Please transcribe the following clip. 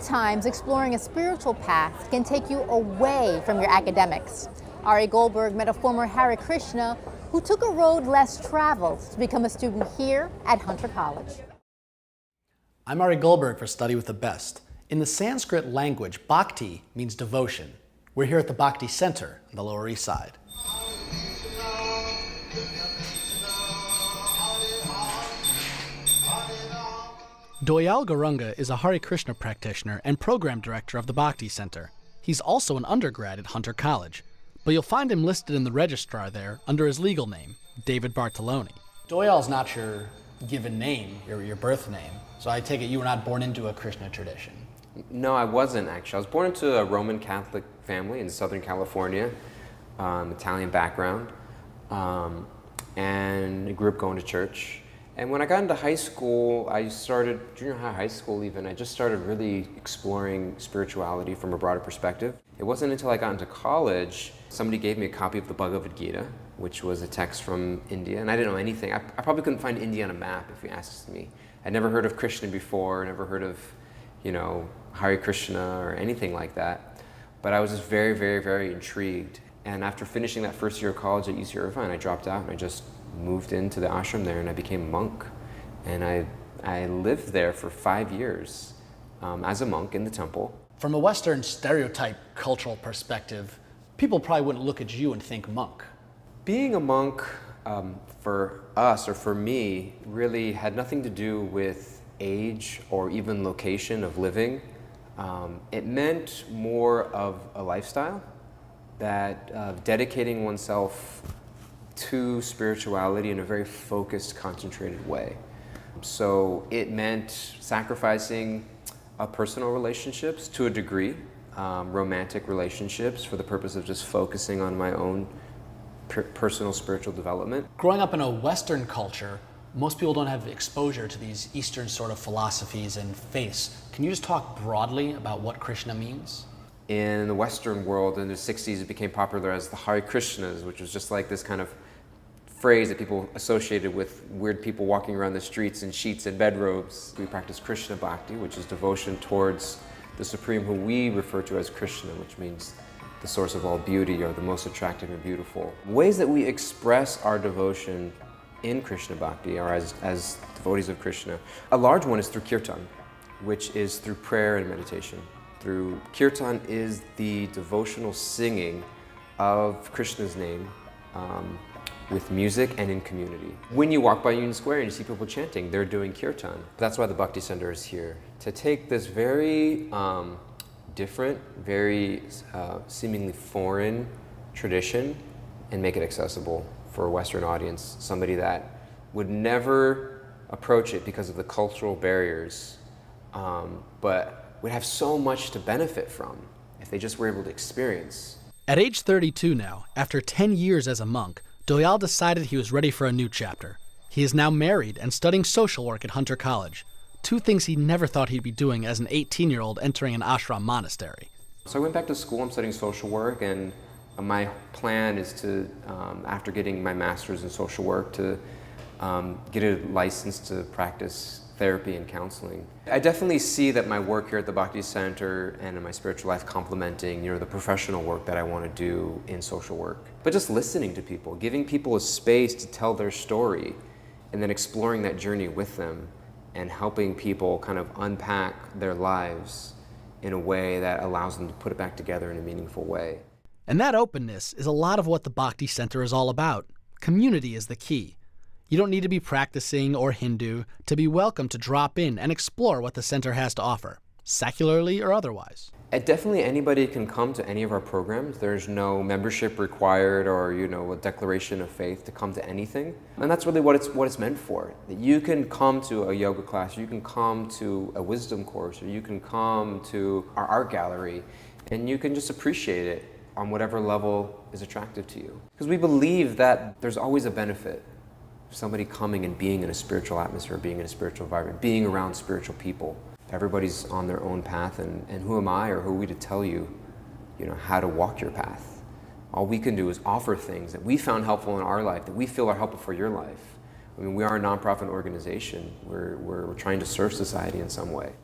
sometimes exploring a spiritual path can take you away from your academics. Goldberg met a former Hare Krishna who took a road less traveled to become a student here at Hunter College. I'm Goldberg for Study with the Best. In the Sanskrit language, Bhakti means devotion. We're here at the Bhakti Center on the Lower East Side. Doyal Gauranga is a Hare Krishna practitioner and program director of the Bhakti Center. He's also an undergrad at Hunter College, but you'll find him listed in the registrar there under his legal name, David Barteloni. Doyal's not your given name, your birth name, so I take it you were not born into a Krishna tradition. No, I wasn't actually. I was born into a Roman Catholic family in Southern California, Italian background, and grew up going to church. And when I got into high school, junior high school even, I just started really exploring spirituality from a broader perspective. It wasn't until I got into college, somebody gave me a copy of the Bhagavad Gita, which was a text from India, and I didn't know anything. I probably couldn't find India on a map if you asked me. I'd never heard of Krishna before, never heard of, Hare Krishna or anything like that. But I was just very, very, very intrigued. And after finishing that first year of college at UC Irvine, I dropped out and I just moved into the ashram there and I became a monk. And I lived there for 5 years as a monk in the temple. From a Western stereotype cultural perspective, people probably wouldn't look at you and think monk. Being a monk for us, or for me, really had nothing to do with age or even location of living. It meant more of a lifestyle, that dedicating oneself to spirituality in a very focused, concentrated way. So it meant sacrificing personal relationships to a degree, romantic relationships, for the purpose of just focusing on my own personal spiritual development. Growing up in a Western culture, most people don't have exposure to these Eastern sort of philosophies and faiths. Can you just talk broadly about what Krishna means? In the Western world, in the 60s, it became popular as the Hare Krishnas, which was just like this kind of phrase that people associated with weird people walking around the streets in sheets and bedrobes. We practice Krishna Bhakti, which is devotion towards the Supreme, who we refer to as Krishna, which means the source of all beauty, or the most attractive and beautiful. Ways that we express our devotion in Krishna Bhakti, or as devotees of Krishna. A large one is through kirtan, which is through prayer and meditation. Kirtan is the devotional singing of Krishna's name with music and in community. When you walk by Union Square and you see people chanting, they're doing kirtan. That's why the Bhakti Center is here, to take this very different, very seemingly foreign tradition and make it accessible for a Western audience, somebody that would never approach it because of the cultural barriers, but would have so much to benefit from if they just were able to experience. At age 32 now, after 10 years as a monk, Doyal decided he was ready for a new chapter. He is now married and studying social work at Hunter College, two things he never thought he'd be doing as an 18-year-old entering an ashram monastery. So I went back to school, I'm studying social work, and my plan is to, after getting my master's in social work, to get a license to practice therapy and counseling. I definitely see that my work here at the Bhakti Center and in my spiritual life complementing, the professional work that I want to do in social work. But just listening to people, giving people a space to tell their story, and then exploring that journey with them, and helping people kind of unpack their lives in a way that allows them to put it back together in a meaningful way. And that openness is a lot of what the Bhakti Center is all about. Community is the key. You don't need to be practicing or Hindu to be welcome to drop in and explore what the center has to offer, secularly or otherwise. Definitely anybody can come to any of our programs. There's no membership required or a declaration of faith to come to anything. And that's really what it's meant for. That you can come to a yoga class, you can come to a wisdom course, or you can come to our art gallery, and you can just appreciate it on whatever level is attractive to you. Because we believe that there's always a benefit of somebody coming and being in a spiritual atmosphere, being in a spiritual environment, being around spiritual people. Everybody's on their own path, and who am I or who are we to tell you, how to walk your path? All we can do is offer things that we found helpful in our life, that we feel are helpful for your life. I mean, we are a nonprofit organization. We're trying to serve society in some way.